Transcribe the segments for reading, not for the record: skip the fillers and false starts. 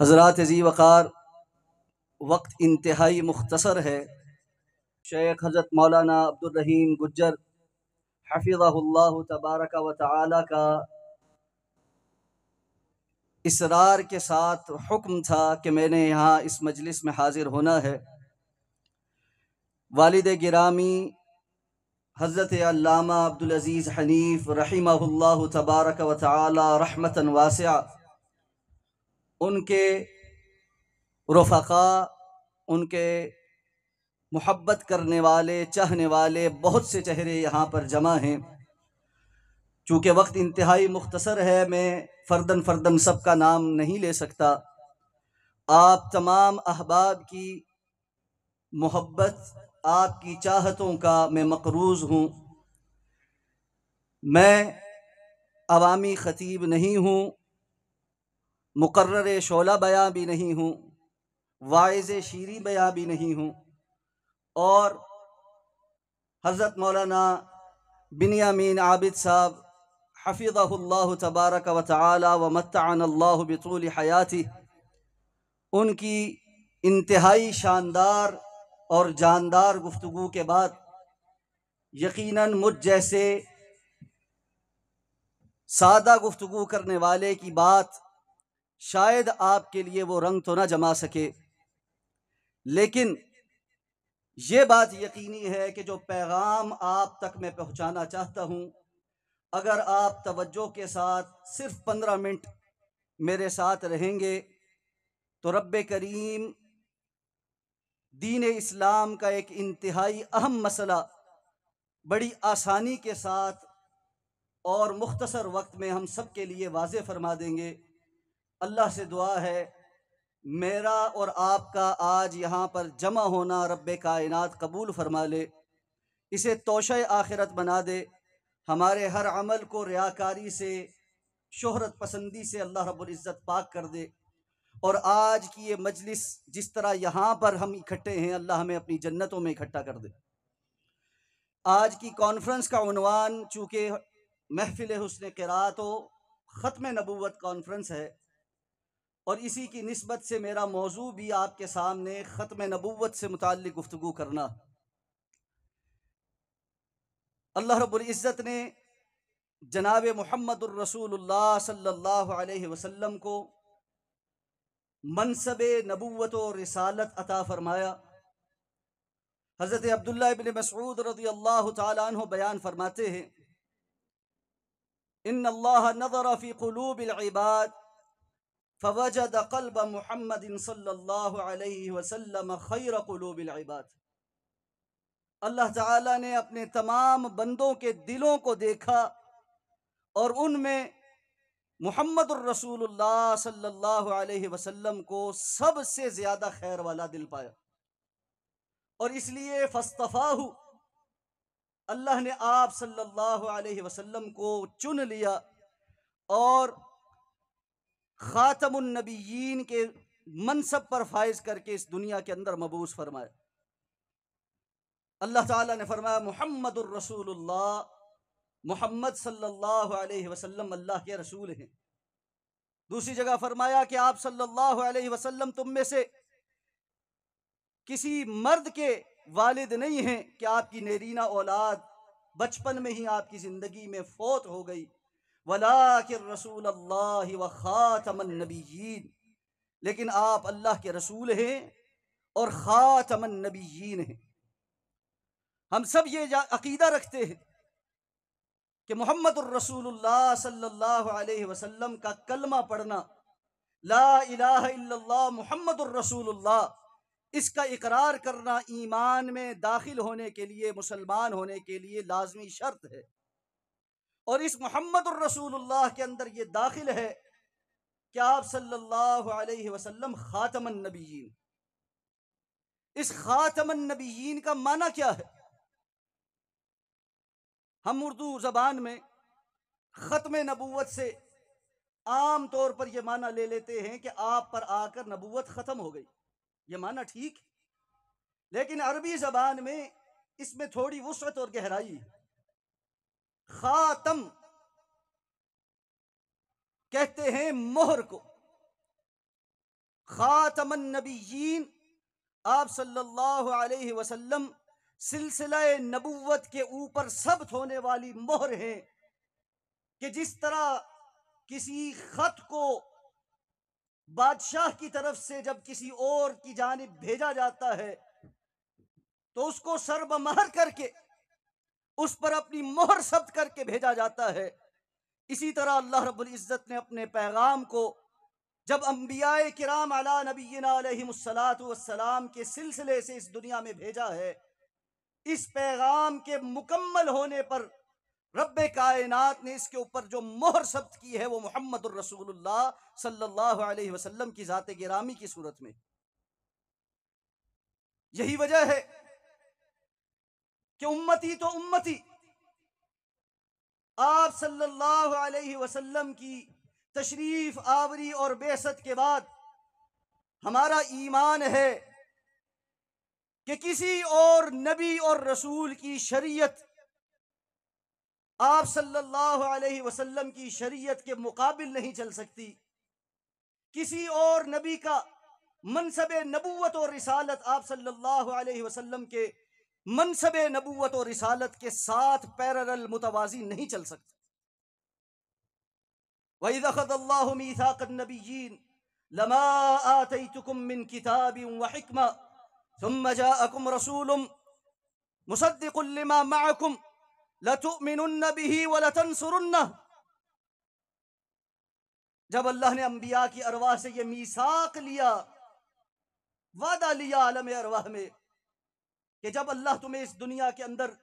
हज़रात अज़ीज़ वक़ार, वक्त इंतहाई मुख्तसर है। शेख हज़रत मौलाना अब्दुल रहीम गुज्जर हफ़िज़हुल्लाह तबारक व तआला का इसरार के साथ हुक्म था कि मैंने यहाँ इस मजलिस में हाज़िर होना है। वालिद गिरामी हज़रत अल्लामा अब्दुल अज़ीज़ हनीफ़ रहिमहुल्लाह तबारक व तआला रहमतन वासिआ, उनके रफ़क़ा, उनके मोहब्बत करने वाले, चाहने वाले बहुत से चेहरे यहाँ पर जमा हैं। चूँकि वक्त इंतहाई मुख्तसर है, मैं फ़र्दन फ़र्दन सबका नाम नहीं ले सकता। आप तमाम अहबाब की मोहब्बत, आपकी चाहतों का मैं मक़रूज़ हूँ। मैं अवामी ख़तीब नहीं हूँ, मुक़र्रर शोला बयां भी नहीं हूँ, वाइज़ शीरी बयां भी नहीं हूँ, और हज़रत मौलाना बिनियामीन आबिद साहब हफ़िज़हुल्लाह तबारक व तआला व मत्तअनल्लाहु बितूल हयाती, उनकी इंतहाई शानदार और जानदार गुफ्तगू के बाद यकीनन मुझ जैसे सादा गुफ्तगू करने वाले की बात शायद आपके लिए वो रंग तो ना जमा सके, लेकिन ये बात यकीनी है कि जो पैगाम आप तक मैं पहुंचाना चाहता हूं, अगर आप तवज्जो के साथ सिर्फ 15 मिनट मेरे साथ रहेंगे तो रब्बे करीम दीन इस्लाम का एक इंतहाई अहम मसला बड़ी आसानी के साथ और मुख्तसर वक्त में हम सब के लिए वाज़े फरमा देंगे। अल्लाह से दुआ है मेरा और आपका आज यहाँ पर जमा होना रब्बे कायनात कबूल फरमा ले, इसे तोशे आखिरत बना दे, हमारे हर अमल को रियाकारी से, शोहरत पसंदी से अल्लाह रब्बुल इज़्ज़त पाक कर दे। और आज की ये मजलिस जिस तरह यहाँ पर हम इकट्ठे हैं, अल्लाह हमें अपनी जन्नतों में इकट्ठा कर दे। आज की कॉन्फ्रेंस का उन्वान चूँकि महफिल हुस्न क़िराअत व ख़त्म नबूवत कॉन्फ्रेंस है, और इसी की निस्बत से मेरा मौजू भी आपके सामने ख़त्म नबूवत से मुताल्लिक़ गुफ्तगू करना। अल्लाह रब्बुल इज़्ज़त ने जनाब मुहम्मदुर रसूलुल्लाह सल्लल्लाहु अलैहि वसल्लम को मनसबे नबूवत और रिसालत अता फरमाया। हज़रत अब्दुल्लाह इब्न मसऊद रज़ियल्लाहु ताला अन्हु बयान फरमाते हैं, इन्नल्लाह नज़र फ़ी क़ुलूबिल इबाद फ़वजद क़ल्ब मुहम्मदिन सल्लल्लाहु अलैहि वसल्लम खैर क़ुलूबिल इबाद। अल्लाह ताला ने अपने तमाम बंदों के दिलों को देखा और उनमें मुहम्मदुर रसूलुल्लाह सल्लल्लाहु अलैहि वसल्लम को सबसे ज़्यादा खैर वाला दिल पाया, और इसलिए फस्तफ़ाहु, अल्लाह ने आप सल्लल्लाहु अलैहि वसल्लम को चुन लिया और ख़ातमुन नबिय्यीन के मनसब पर फाइज करके इस दुनिया के अंदर मबूस फरमाया। अल्लाह ताला ने फरमाया मुहम्मदुर रसूलुल्लाह, मुहम्मद सल्लल्लाहु अलैहि वसल्लम अल्लाह के रसूल हैं। दूसरी जगह फरमाया कि आप सल्लल्लाहु अलैहि वसल्लम तुम में से किसी मर्द के वालिद नहीं हैं कि आपकी नेरीना औलाद बचपन में ही आपकी ज़िंदगी में फौत हो गई। वलाकिन रसूलल्लाहि व ख़ातमन नबिय्यीन, लेकिन आप अल्लाह के रसूल हैं और ख़ातमन नबिय्यीन हैं। हम सब ये अक़ीदा रखते हैं कि मुहम्मदुर रसूलुल्लाह सल्लल्लाहु अलैहि वसल्लम का कलमा पढ़ना, ला इलाहा इल्लल्लाह मुहम्मदुर रसूलुल्लाह, इसका इकरार करना ईमान में दाखिल होने के लिए, मुसलमान होने के लिए लाजमी शर्त है। और इस मुहम्मदुर रसूलुल्लाह के अंदर ये दाखिल है कि आप सल्लल्लाहु अलैहि वसल्लम ख़ातमन नबिय्यीन, इस खातमन नबीयीन का माना क्या है? हम उर्दू ज़बान में ख़त्म नबूवत से आम तौर पर यह माना ले लेते हैं कि आप पर आकर नबूवत ख़त्म हो गई। यह माना ठीक, लेकिन अरबी ज़बान में इसमें थोड़ी वुसअत और गहराई है। खातम कहते हैं मोहर को। खातमन नबीयीन आप सल्लल्लाहु अलैहि वसल्लम सिलसिला नबुव्वत के ऊपर सब्त होने वाली मोहर है कि जिस तरह किसी खत को बादशाह की तरफ से जब किसी और की जानिब भेजा जाता है तो उसको सर्वमहर करके उस पर अपनी मोहर सब्त करके भेजा जाता है, इसी तरह अल्लाह रब्बुल इज़्ज़त ने अपने पैगाम को जब अंबियाए किराम अला नबीना अलैहिमुस्सलातु वस्सलाम के सिलसिले से इस दुनिया में भेजा है, इस पैगाम के मुकम्मल होने पर रब्बे कायनात ने इसके ऊपर जो मोहर सब्त की है वो मुहम्मदुर रसूलुल्लाह सल्लल्लाहु अलैहि वसल्लम की ज़ात गिरामी की सूरत में। यही वजह है कि उम्मती तो उम्मती आप सल्लल्लाहु अलैहि वसल्लम की तशरीफ आवरी और बेसत के बाद हमारा ईमान है कि किसी और नबी और रसूल की शरीयत आप सल्लल्लाहु अलैहि वसल्लम की शरीयत के मुकाबिल नहीं चल सकती। किसी और नबी का मनसबे नबूवत और रिसालत आप सल्लल्लाहु अलैहि वसल्लम के मनसबे नबूवत और रिसालत के साथ पैरेलल मुतवाज़ी नहीं चल सकता। वइज़ अख़ज़ल्लाहु मीसाक़न नबिय्यीन लमा आतैतुकुम मिन किताबिन व हिक्मा सुम्मा जाअकुम रसूलुम मुसद्दिक़ुन लिमा मअकुम लतुअमिनुन्न बिही व लतंसुरुन्नह। जब अल्लाह ने अंबिया की अरवाह से यह मीसाक लिया, वादा लिया आलम अरवाह में कि जब अल्लाह तुम्हें इस दुनिया के अंदर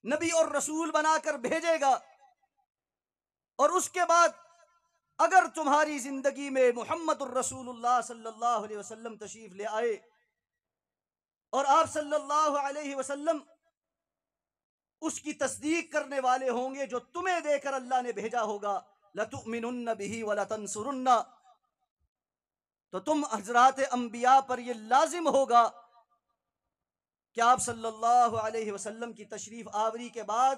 नबी और रसूल बनाकर भेजेगा और उसके बाद अगर तुम्हारी जिंदगी में मुहम्मदुर रसूलुल्लाह सल्लल्लाहु अलैहि वसल्लम तशरीफ ले आए और आप सल्लल्लाहु अलैहि वसल्लम उसकी तस्दीक करने वाले होंगे जो तुम्हें देकर अल्लाह ने भेजा होगा, लतुअमिनुन्न बिही व लतंसुरुन्ना, तो तुम हजरात अंबिया पर यह लाजिम होगा कि आप सल्लल्लाहु अलैहि वसल्लम की तशरीफ आवरी के बाद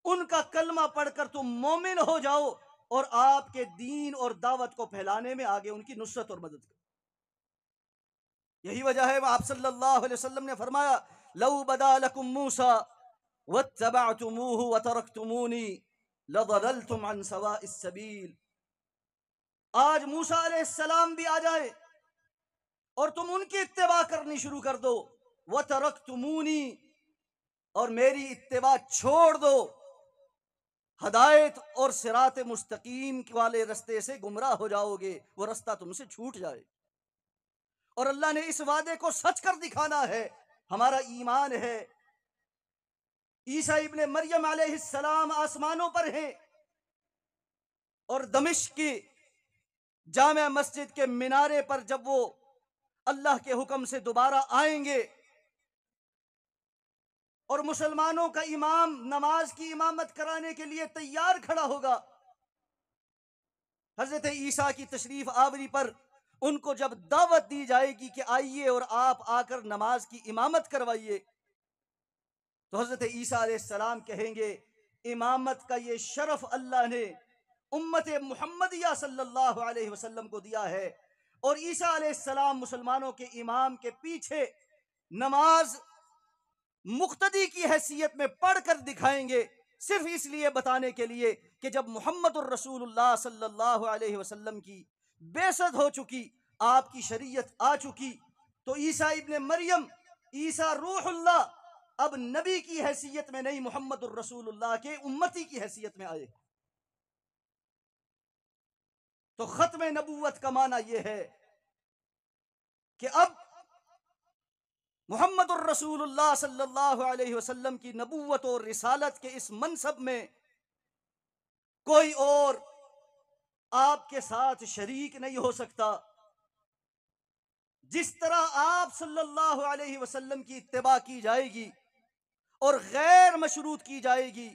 उनका कलमा पढ़कर तुम मोमिन हो जाओ और आपके दीन और दावत को फैलाने में आगे उनकी नुसरत और मदद करो। यही वजह है आप सल्लल्लाहु अलैहि वसल्लम ने फरमाया, लौ बदा लकुम मूसा वत्तबअतुमूहु व तरकतुमूनी लदललतुम अन सवाइस सबील। आज मूसा अलैहिस्सलाम भी आ जाए और तुम उनकी इत्तिबा करनी शुरू कर दो, व तरकतुमूनी, और मेरी इत्तिबा छोड़ दो, हदायत और सिरात मुस्तकीम वाले रस्ते से गुमराह हो जाओगे, वो रास्ता तुमसे छूट जाए। और अल्लाह ने इस वादे को सच कर दिखाना है। हमारा ईमान है ईसा इब्ने मरियम अलैहिस्सलाम आसमानों पर हैं और दमिश्क की जामे मस्जिद के मीनारे पर जब वो अल्लाह के हुक्म से दोबारा आएंगे और मुसलमानों का इमाम नमाज की इमामत कराने के लिए तैयार खड़ा होगा, हजरत ईसा की तशरीफ आवरी पर उनको जब दावत दी जाएगी कि आइए और आप आकर नमाज की इमामत करवाइए, तो हजरत ईसा अलैहिस्सलाम कहेंगे, इमामत का ये शरफ अल्लाह ने उम्मत मुहम्मदिया सल्लल्लाहु अलैहि वसल्लम को दिया है। और ईसा अलैहिस्सलाम मुसलमानों के इमाम के पीछे नमाज मुक्तदी की हैसियत में पढ़कर दिखाएंगे, सिर्फ इसलिए बताने के लिए कि जब मुहम्मदुर रसूलुल्लाह सल्लल्लाहु अलैहि वसल्लम की बेसत हो चुकी, आपकी शरीयत आ चुकी, तो ईसा इब्ने मरियम, ईसा रूहुल्लाह अब नबी की हैसियत में नहीं, मुहम्मदुर रसूलुल्लाह के उम्मती की हैसियत में आए। तो खत्म नबूवत का माना यह है कि अब मुहम्मदुर रसूलुल्लाह सल्लल्लाहु अलैहि वसल्लम की नबूवत और रिसालत के इस मनसब में कोई और आपके साथ शरीक नहीं हो सकता। जिस तरह आप सल्लल्लाहु अलैहि वसल्लम की इत्तिबा की जाएगी और गैर मशरूत की जाएगी,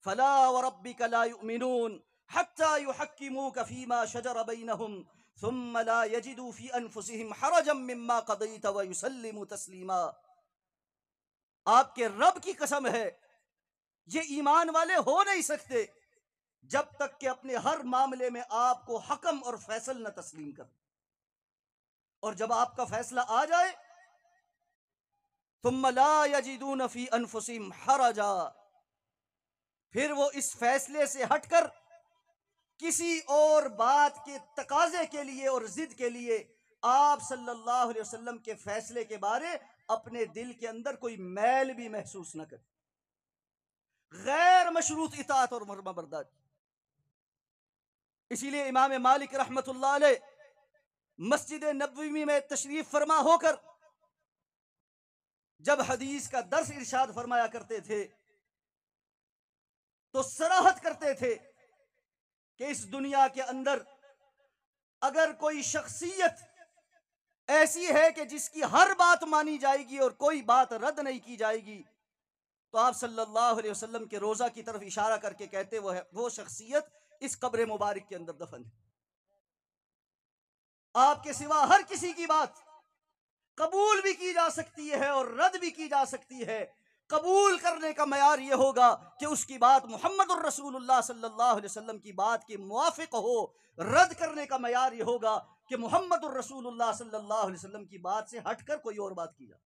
फला व रब्बिका ला युमिनून हत्ता युहक्किमूका फीमा शजर बैनहुम सुम्मा ला यजिदू फी अनफुसिहिम हरजम मिम्मा क़दैत व युसल्लिमू तस्लीमा। आपके रब की कसम है, ये ईमान वाले हो नहीं सकते जब तक कि अपने हर मामले में आपको हकम और फैसल न तस्लीम कर। और जब आपका फैसला आ जाए, तुम ला यजिदून फी अनफुसिहिम हरजा, फिर वो इस फैसले से हटकर किसी और बात के तकाजे के लिए और जिद के लिए आप सल्लल्लाहु अलैहि वसल्लम के फैसले के बारे अपने दिल के अंदर कोई मैल भी महसूस न करे। गैर मशरूत इताअत और मर्मा बर्दारी। इसीलिए इमाम मालिक रहमतुल्लाह अलैह मस्जिद नबवी में तशरीफ फरमा होकर जब हदीस का दर्स इरशाद फरमाया करते थे तो सराहत करते थे कि इस दुनिया के अंदर अगर कोई शख्सियत ऐसी है कि जिसकी हर बात मानी जाएगी और कोई बात रद्द नहीं की जाएगी, तो आप सल्लल्लाहु अलैहि वसल्लम के रोजा की तरफ इशारा करके कहते वो शख्सियत इस कब्र मुबारक के अंदर दफन है। आपके सिवा हर किसी की बात कबूल भी की जा सकती है और रद्द भी की जा सकती है। कबूल करने का मयार यह होगा कि उसकी बात मुहम्मदुर रसूलुल्लाह सल्लल्लाहु अलैहि वसल्लम की बात के मुवाफिक हो। रद्द करने का मयार यह होगा कि मुहम्मदुर रसूलुल्लाह सल्लल्लाहु अलैहि वसल्लम की बात से हटकर कोई और बात की जाए।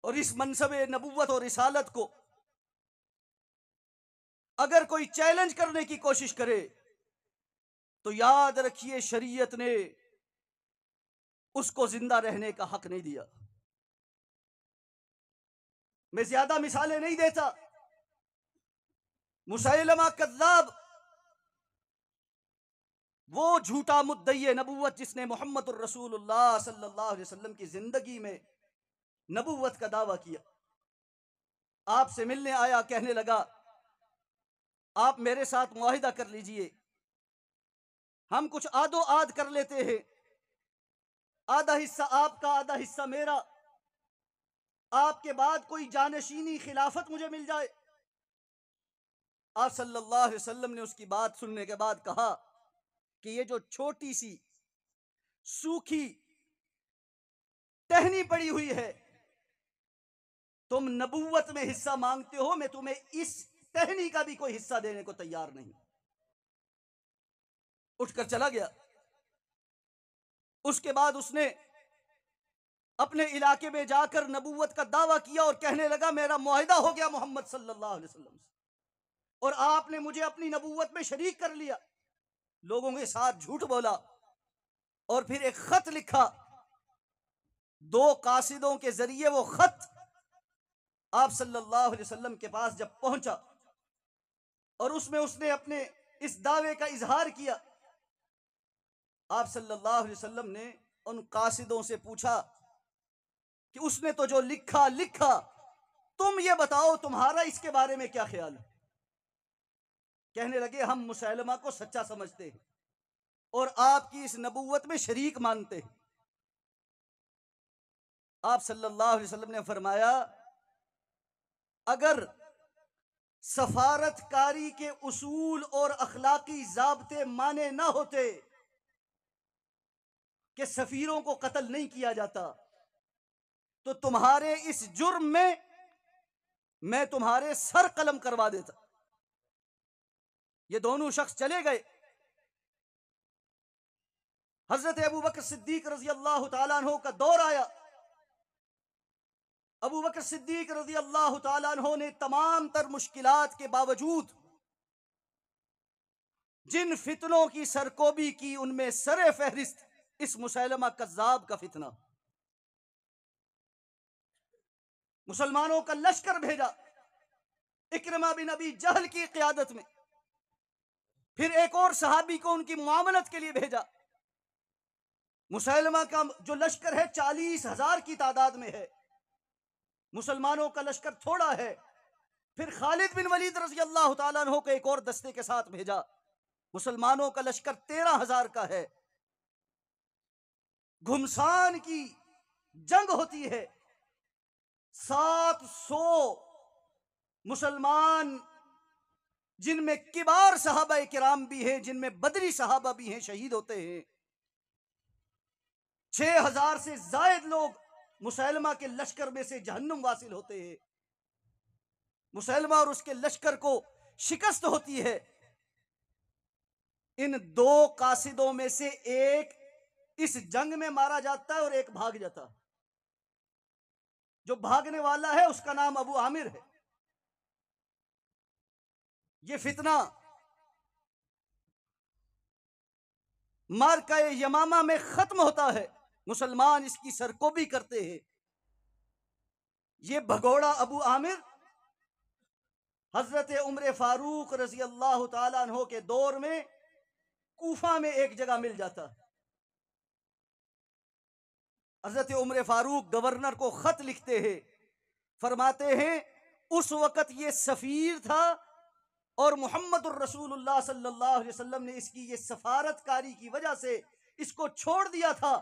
और इस मनसबे नबुव्वत और रिसालत को अगर कोई चैलेंज करने की कोशिश करे तो याद रखिए, शरीयत ने उसको जिंदा रहने का हक नहीं दिया। मैं ज्यादा मिसालें नहीं देता। मुसैलमा कज़्ज़ाब, वो झूठा मुद्दई नबुव्वत जिसने मुहम्मदुर रसूलुल्लाह सल्लल्लाहु अलैहि वसल्लम की जिंदगी में नबुव्वत का दावा किया, आपसे मिलने आया, कहने लगा आप मेरे साथ मुआहिदा कर लीजिए, हम कुछ आदो आद कर लेते हैं, आधा हिस्सा आपका आधा हिस्सा मेरा, आपके बाद कोई जानशीनी खिलाफत मुझे मिल जाए। आप सल्लल्लाहु अलैहि वसल्लम ने उसकी बात सुनने के बाद कहा कि ये जो छोटी सी सूखी टहनी पड़ी हुई है, तुम नबुव्वत में हिस्सा मांगते हो, मैं तुम्हें इस टहनी का भी कोई हिस्सा देने को तैयार नहीं। उठकर चला गया। उसके बाद उसने अपने इलाके में जाकर नबुव्वत का दावा किया और कहने लगा मेरा मुआहिदा हो गया मोहम्मद सल्लल्लाहु अलैहि वसल्लम से, और आपने मुझे अपनी नबुव्वत में शरीक कर लिया। लोगों के साथ झूठ बोला और फिर एक खत लिखा। 2 कासिदों के जरिए वो खत आप सल्लल्लाहु अलैहि वसल्लम के पास जब पहुंचा और उसमें उसने अपने इस दावे का इजहार किया, आप सल्लल्लाहु अलैहि वसल्लम ने उन कासिदों से पूछा कि उसने तो जो लिखा लिखा, तुम ये बताओ तुम्हारा इसके बारे में क्या ख्याल है। कहने लगे हम मुसैलमा को सच्चा समझते हैं और आपकी इस नबुव्वत में शरीक मानते हैं। आप सल्लल्लाहु अलैहि वसल्लम ने फरमाया अगर सफारतकारी के उसूल और अखलाकी जाब्ते माने ना होते कि सफीरों को कत्ल नहीं किया जाता, तो तुम्हारे इस जुर्म में मैं तुम्हारे सर कलम करवा देता। ये दोनों शख्स चले गए। हजरत अबू बकर सिद्दीक रजी अल्लाह तआला अन्हु का दौर आया। अबू बकर सिद्दीक रजी अल्लाह तआला अन्हु ने तमाम तर मुश्किलात के बावजूद जिन फितनों की सरकोबी की, उनमें सरे फहरिस्त इस मुसैलमा कज़्ज़ाब का फितना। मुसलमानों का लश्कर भेजा इक्रमा बिन अबी जहल की क़ियादत में, फिर एक और सहाबी को उनकी मुआमलत के लिए भेजा। मुसैलमा का जो लश्कर है 40,000 की तादाद में है, मुसलमानों का लश्कर थोड़ा है। फिर खालिद बिन वलीद रज़ी अल्लाह तआला अन्हु को एक और दस्ते के साथ भेजा। मुसलमानों का लश्कर 13,000 का है। घुमसान की जंग होती है, 700 मुसलमान जिनमें किबार सहाबा किराम भी हैं, जिनमें बदरी सहाबा भी हैं, शहीद होते हैं। 6000 से जायद लोग मुसैलमा के लश्कर में से जहन्नुम वासिल होते हैं। मुसैलमा और उसके लश्कर को शिकस्त होती है। इन दो कासिदों में से एक इस जंग में मारा जाता है और एक भाग जाता है। जो भागने वाला है उसका नाम अबू आमिर है। ये फितना मार्का यमामा में खत्म होता है। मुसलमान इसकी सरकोबी करते हैं। ये भगोड़ा अबू आमिर हजरत उमर फारूक रजी अल्लाह तआला अन्हो के दौर में कूफा में एक जगह मिल जाता है। हजरत उमर फारूक गवर्नर को खत लिखते हैं, फरमाते हैं उस वक्त ये सफीर था और मुहम्मदुर रसूलुल्लाह सल्लल्लाहु अलैहि वसल्लम ने इसकी ये सफारतकारी की वजह से इसको छोड़ दिया था।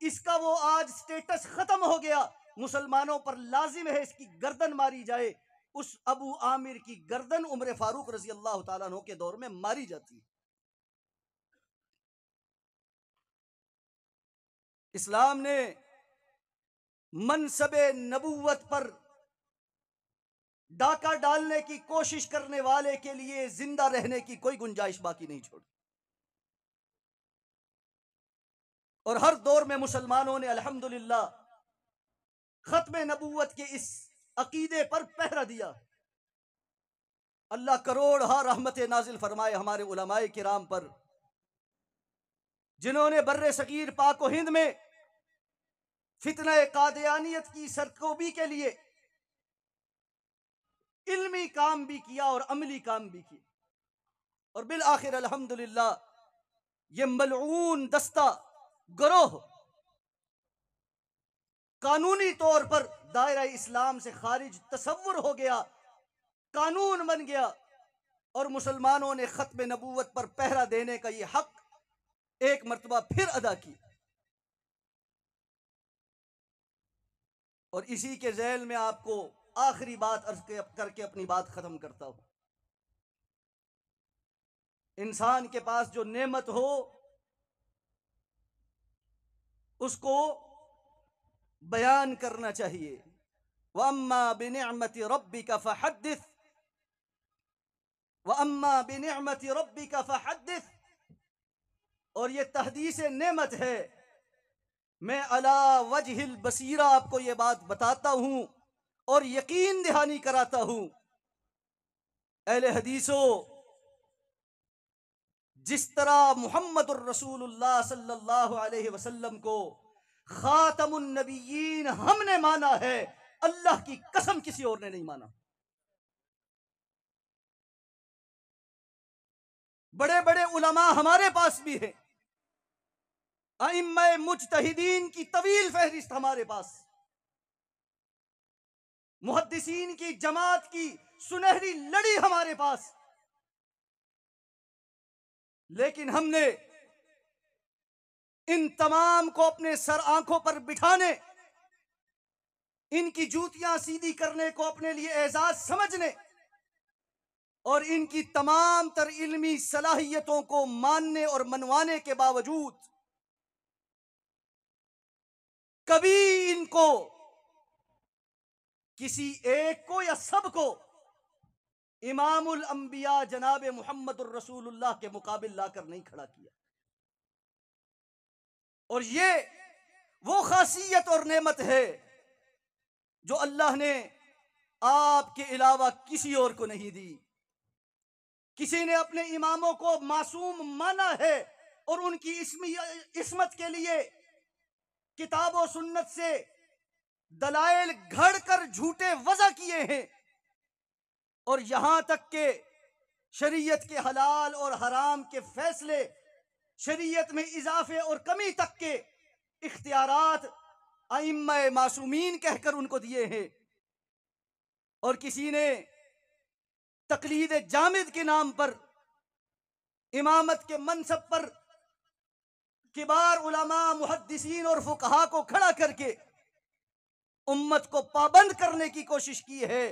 इसका वो आज स्टेटस खत्म हो गया। मुसलमानों पर लाजिम है इसकी गर्दन मारी जाए। उस अबू आमिर की गर्दन उमर फारूक रजी अल्लाह तआला अन्हु के दौर में मारी जाती है। इस्लाम ने मनसबे नबूवत पर डाका डालने की कोशिश करने वाले के लिए जिंदा रहने की कोई गुंजाइश बाकी नहीं छोड़ी। और हर दौर में मुसलमानों ने अल्हम्दुलिल्लाह खत्म नबूवत के इस अकीदे पर पहरा दिया। अल्लाह करोड़ हा रहमत नाजिल फरमाए हमारे उलमाए किराम पर, जिन्होंने बर्रे सगीर पाक हिंद में फितना कादियानियत की सरकोबी के लिए इल्मी काम भी किया और अमली काम भी किया। और बिल आखिर अल्हम्दुलिल्लाह ये मलऊन दस्ता गिरोह कानूनी तौर पर दायरा इस्लाम से खारिज तसव्वुर हो गया, कानून बन गया और मुसलमानों ने खत्म नबूवत पर पहरा देने का ये हक एक मर्तबा फिर अदा किया। और इसी के ज़ैल में आपको आखिरी बात अर्ज करके अपनी बात खत्म करता हूं। इंसान के पास जो नेमत हो उसको बयान करना चाहिए। व अम्मा बिनिअमति रब्बिका फहद्दिस, व अम्मा बिनिअमति रब्बिका फहद्दिस। और ये तहदीस नेमत है। मैं अला वजहिल बसीरा आपको ये बात बताता हूं और यकीन दहानी कराता हूं। अहले हदीसों, जिस तरह मुहम्मदुर रसूलुल्लाह सल्लल्लाहु अलैहि वसल्लम को खातमुन नबिय्यीन हमने माना है, अल्लाह की कसम किसी और ने नहीं माना। बड़े बड़े उलमा हमारे पास भी हैं, अइम्मा मुज्तहिदीन की तवील फहरिस्त हमारे पास, मुहद्दिसीन की जमात की सुनहरी लड़ी हमारे पास। लेकिन हमने इन तमाम को अपने सर आंखों पर बिठाने, इनकी जूतियां सीधी करने को अपने लिए एजाज समझने और इनकी तमाम तर इल्मी सलाहियतों को मानने और मनवाने के बावजूद कभी इनको किसी एक को या सबको इमामुल अंबिया जनाब मुहम्मदुर रसूलुल्लाह के मुकाबिल लाकर नहीं खड़ा किया। और ये वो खासियत और नेमत है जो अल्लाह ने आपके अलावा किसी और को नहीं दी। किसी ने अपने इमामों को मासूम माना है और उनकी इस्मत के लिए किताब और सुन्नत से दलाइल घड़ कर झूठे वज़ा किए हैं और यहां तक के शरीयत के हलाल और हराम के फैसले, शरीयत में इजाफे और कमी तक के इख्तियारात अइम्मा मासूमीन कहकर उनको दिए हैं। और किसी ने तकलीद जामिद के नाम पर इमामत के मनसब पर किबार उलमा, मुहद्दिसीन और फुकहा को खड़ा करके उम्मत को पाबंद करने की कोशिश की है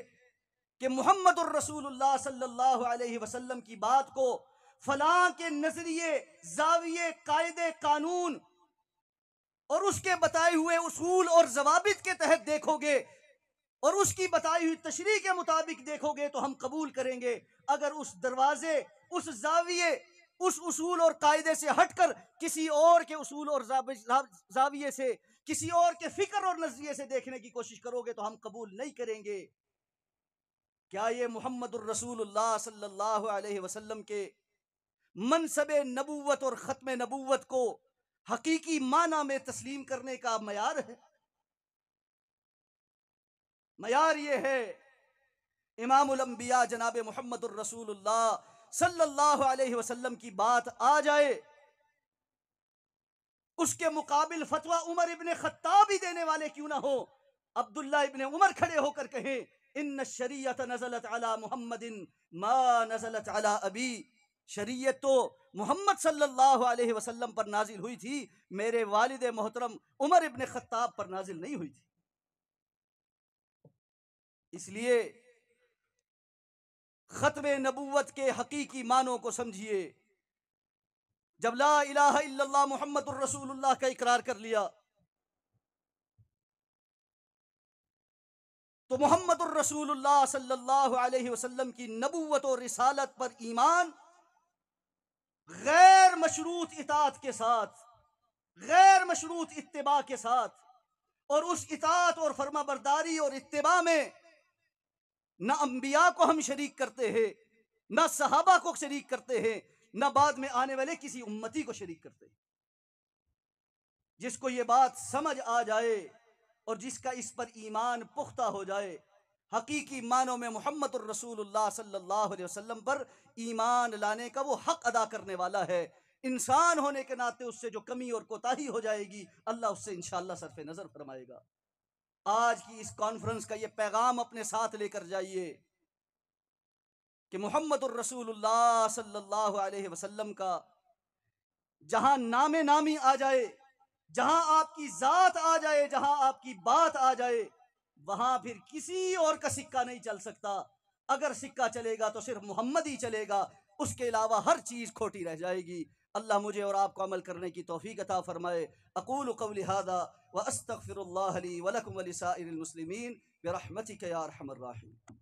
कि मुहम्मदुर रसूलुल्लाह सल्लल्लाहु अलैहि वसल्लम की बात को फलां के नजरिए, जाविये, कायदे, कानून और उसके बताए हुए उसूल और जवाबित के तहत देखोगे और उसकी बताई हुई तशरीह के मुताबिक देखोगे तो हम कबूल करेंगे। अगर उस दरवाजे, उस जाविये, उस उसूल और कायदे से हटकर किसी और के उसूल और जाविये से, किसी और के फिक्र और नजरिए से देखने की कोशिश करोगे तो हम कबूल नहीं करेंगे। क्या ये मुहम्मदुर रसूलुल्लाह सल्लल्लाहु अलैहि वसल्लम के मनसबे नबूवत और खत्म नबूवत को हकीकी माना में तस्लीम करने का मयार है? मयार ये है इमामुल अंबिया जनाब मुहम्मदुर रसूलुल्लाह सल्लल्लाहु अलैहि वसल्लम की बात आ जाए, उसके मुकाबिल फतवा उमर इब्ने खत्ताब ही देने वाले क्यों ना हो, अब्दुल्ला इब्ने उमर खड़े होकर कहें इन्न शरीयत नज़लत अला मुहम्मदिन मा नज़लत अला अबी, शरीयत तो मोहम्मद सल्लल्लाहु अलैहि वसल्लम पर नाजिल हुई थी, मेरे वालिद मोहतरम उमर इब्ने खत्ताब पर नाजिल नहीं हुई थी। इसलिए खत्म नबूवत के हकीकी मानों को समझिए। जब ला इलाहा इल्लल्लाह मुहम्मदुर रसूलुल्लाह का इकरार कर लिया तो मोहम्मदुर रसूलुल्लाह सल्लल्लाहु अलैहि वसल्लम की नबूवत और रिसालत पर ईमान गैर मशरूत इताअत के साथ, गैर मशरूत इत्तिबा के साथ, और उस इताअत और फर्माबरदारी और इत्तिबा में न अंबिया को हम शरीक करते हैं, न सहाबा को शरीक करते हैं, न बाद में आने वाले किसी उम्मती को शरीक करते हैं। जिसको ये बात समझ आ जाए और जिसका इस पर ईमान पुख्ता हो जाए, हकीकी मानों में मुहम्मदुर रसूलुल्लाह सल्लल्लाहु अलैहि वसल्लम पर ईमान लाने का वो हक अदा करने वाला है। इंसान होने के नाते उससे जो कमी और कोताही हो जाएगी अल्लाह उससे इंशाअल्लाह सरफे नजर फरमाएगा। आज की इस कॉन्फ्रेंस का ये पैगाम अपने साथ लेकर जाइए कि मुहम्मदुर रसूलुल्लाह सल्लल्लाहु अलैहि वसल्लम का जहां नामे नामी आ जाए, जहां आपकी जात आ जाए, जहां आपकी बात आ जाए, वहां फिर किसी और का सिक्का नहीं चल सकता। अगर सिक्का चलेगा तो सिर्फ मोहम्मद ही चलेगा, उसके अलावा हर चीज खोटी रह जाएगी। अल्लाह मुझे और आपको अमल करने की तौफीक अता फरमाए। अक़ूलु क़ौली हाज़ा व अस्तग़फ़िरुल्लाह ली व लकुम व लिसाइरिल मुस्लिमीन बिरहमतिका या अरहमर राहिमीन।